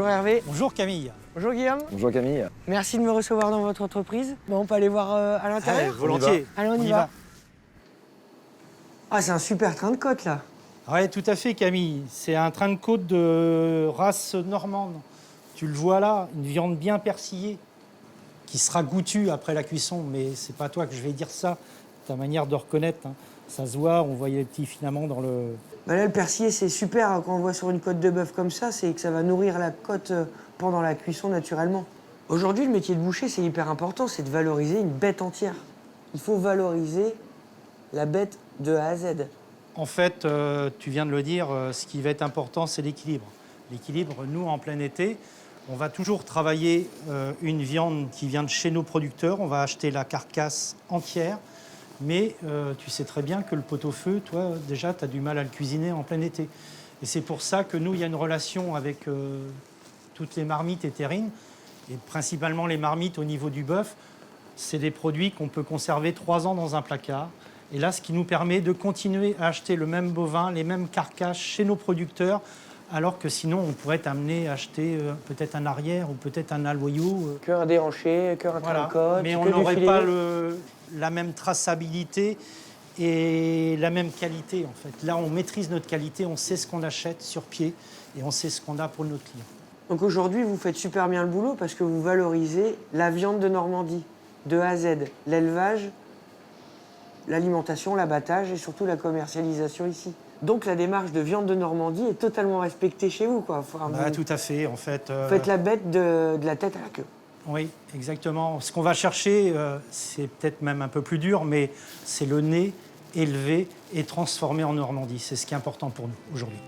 Hervé. Bonjour Camille. Bonjour Guillaume. Bonjour Camille. Merci de me recevoir dans votre entreprise. Bon, on peut aller voir à l'intérieur. Volontiers. Allez, on y va. Ah, c'est un super train de côte là. Oui, tout à fait Camille. C'est un train de côte de race normande. Tu le vois là, une viande bien persillée qui sera goûtue après la cuisson. Mais c'est pas toi que je vais dire ça, ta manière de reconnaître. Hein. Ça se voit, on voit les petits filaments dans le... Bah là, le persillé, c'est super hein, quand on voit sur une côte de bœuf comme ça, c'est que ça va nourrir la côte pendant la cuisson naturellement. Aujourd'hui, le métier de boucher, c'est hyper important, c'est de valoriser une bête entière. Il faut valoriser la bête de A à Z. En fait, tu viens de le dire, ce qui va être important, c'est l'équilibre. L'équilibre, nous, en plein été, on va toujours travailler une viande qui vient de chez nos producteurs. On va acheter la carcasse entière. Mais tu sais très bien que le pot-au-feu, toi, déjà, tu as du mal à le cuisiner en plein été. Et c'est pour ça que nous, il y a une relation avec toutes les marmites et terrines, et principalement les marmites au niveau du bœuf. C'est des produits qu'on peut conserver 3 ans dans un placard. Et là, ce qui nous permet de continuer à acheter le même bovin, les mêmes carcasses chez nos producteurs, alors que sinon, on pourrait être amené à acheter peut-être un arrière ou peut-être un aloyau. Cœur déhanché, cœur Voilà. côte, Mais on n'aurait pas la même traçabilité et la même qualité, en fait. Là, on maîtrise notre qualité, on sait ce qu'on achète sur pied et on sait ce qu'on a pour notre client. Donc aujourd'hui, vous faites super bien le boulot parce que vous valorisez la viande de Normandie, de A à Z, l'élevage, l'alimentation, l'abattage et surtout la commercialisation ici. Donc la démarche de viande de Normandie est totalement respectée chez vous, quoi. Enfin, vous Tout à fait, en fait. faites la bête de la tête à la queue. Oui, exactement. Ce qu'on va chercher, c'est peut-être même un peu plus dur, mais c'est le nez élevé et transformé en Normandie. C'est ce qui est important pour nous aujourd'hui.